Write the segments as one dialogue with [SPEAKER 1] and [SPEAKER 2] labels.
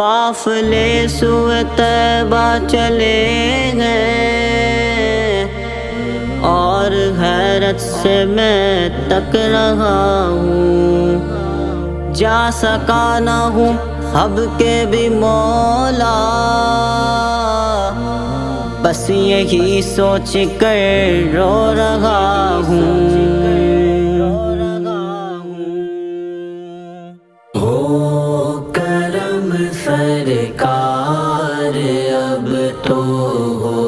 [SPEAKER 1] قافلے سوئے طیبہ چلے گئے اور حیرت سے میں تک رہا ہوں، جا سکا نہ ہوں اب کے بھی مولا، بس یہی سوچ کر رو رہا ہوں۔
[SPEAKER 2] ہو کرم سرکار اب تو ہو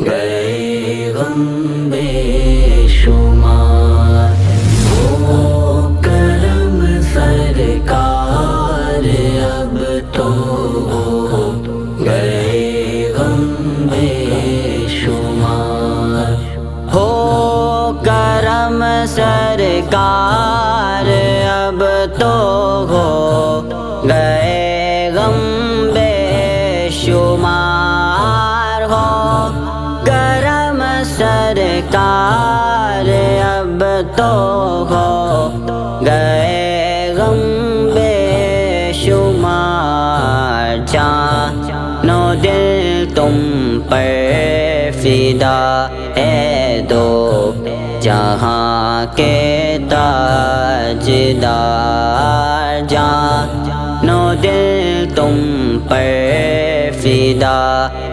[SPEAKER 2] گئے غم بے شمار، ہو کرم سرکار اب تو ہو گئے غم بے شمار،
[SPEAKER 1] ہو کرم سرکار اب تو ہو گئے غم بے شمار، ہو کرم سرکار اب تو ہو گئے غم بے شمار، جان و دل تم پر فدا ہے دو جہاں کے تاجدار، جان و دل تم پر فدا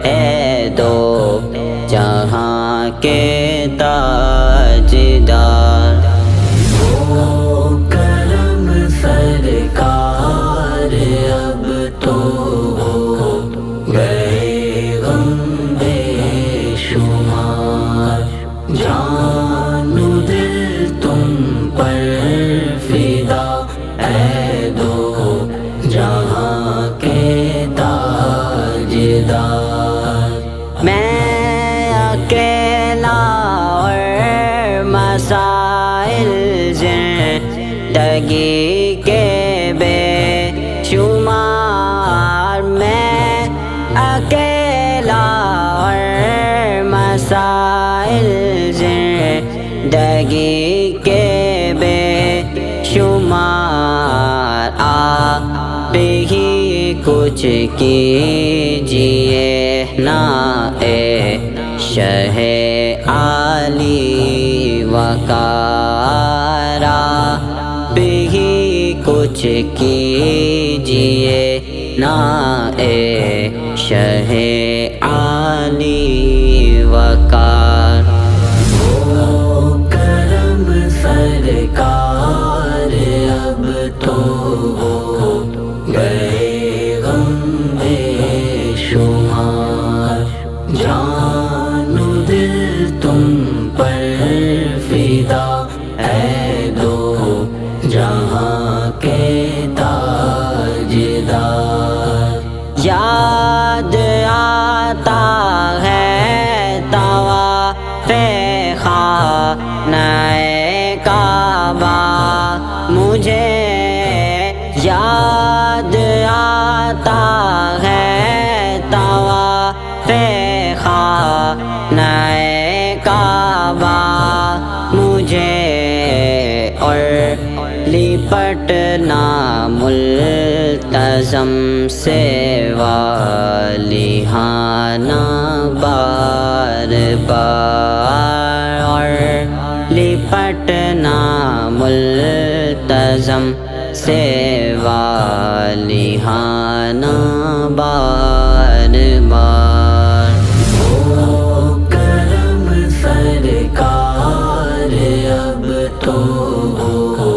[SPEAKER 1] ہے دو جہاں کے تاجدار۔
[SPEAKER 2] ہو کرم سرکار اب تو ہو گئے غم بے شمار، جان و دل تم پر فدا ہے دو جہاں کے تاجدار۔
[SPEAKER 1] میں اکیلا اور مسائل زندگی کے بے شمار، میں اکیلا اور مسائل زندگی کے بے شمار، آپ ہی کچھ کیجیے نا اے شہ عالی وقار، آپ ہی کچھ کیجیے نا اے شہ عالی وقار۔
[SPEAKER 2] ہو کرم سرکار اب تو ہو گئے غم بے شمار، جان و دل تم پر فدا ہے دو جہاں کے تاجدار۔
[SPEAKER 1] یاد آتا ہے طواف خانہ کعبہ مجھے، یاد آتا ہے طواف خانہ کعبہ مجھے، اور لپٹنا ملتزم سے والہانہ بار بار، اور لپٹنا ملتزم سے والہانہ بار بار۔
[SPEAKER 2] ہو کرم سرکار اب تو ہو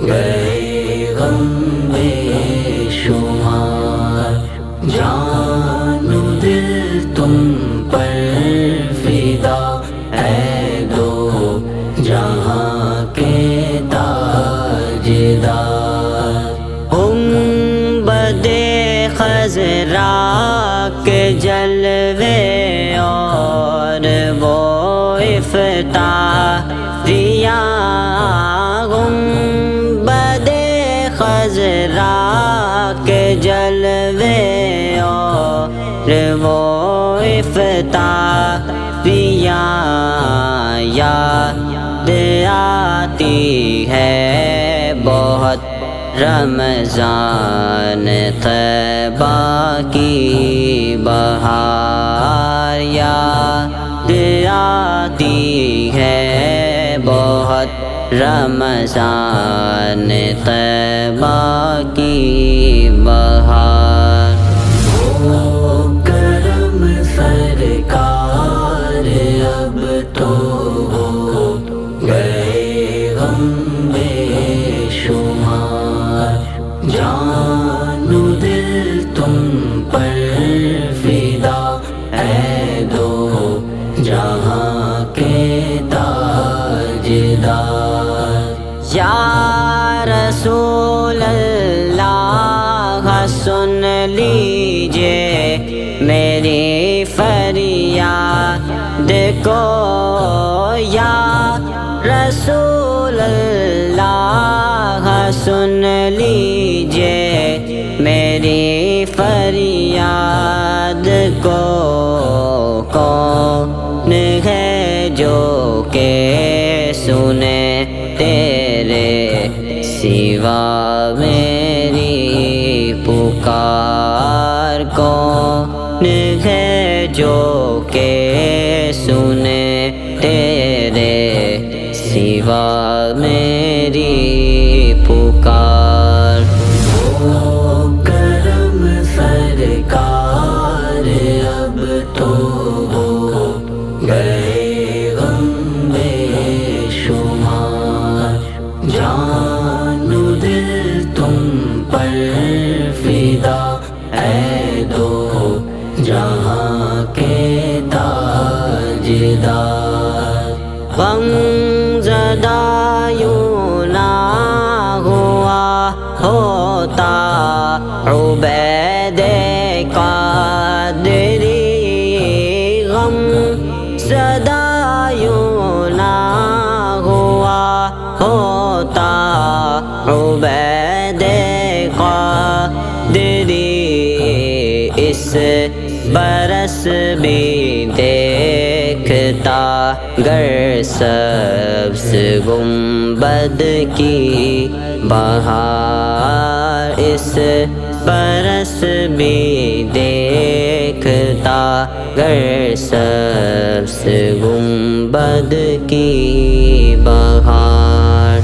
[SPEAKER 2] گئے غم بے شمار، جان و دل تم پر فدا ہے دو جہاں کے تاجدار۔
[SPEAKER 1] گنبد خضرا کے جلوے اور وہ افتخاریاں، گنبد خضرا کے جلوے اور وہ افتخاریاں، یاد آتی ہے بہت رمضان طیبہ طیبہ کی بہار یاد آتی ہے بہت رمضان طیبہ کی بہار۔
[SPEAKER 2] کرم سرکار اب تو ہو گئے غم بے شمار، جان و دل تم پر فدا اے دو جہاں کے تاجدار۔
[SPEAKER 1] یا رسول اللہ سن لیجئے میری فریاد کو، یا رسول اللہ سن لیجئے میری فریاد کو۔ کون ہے جو کہ سنے تیرے سوا میری پکار، کون ہے جو کہ سنے تیرے سوا میری پکار۔
[SPEAKER 2] کرم سرکار اب تو ہو گئے غم بے شمار، جان و دل تم پر فدا اے دو جہاں کے تاجدار۔
[SPEAKER 1] غم زدہ یوں نہ ہوا ہوتا عبید قادری، غم زدہ یوں نہ ہوا ہوتا عبید قادری، اس برس بھی دیکھتا گر سبز گنبد کی بہار، اس برس بھی دیکھتا گر سبز گنبد کی بہار۔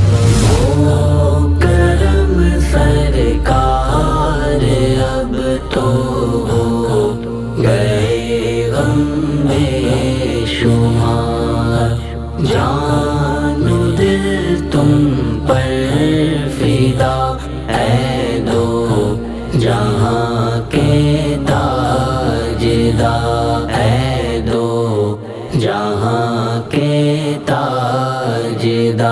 [SPEAKER 2] کرم سرکار اب تو ہو گئے غم بے شمار، جان و دل تم پر فدا اے دو جہاں کے تاجدار، اے دو جہاں کے تاجدار۔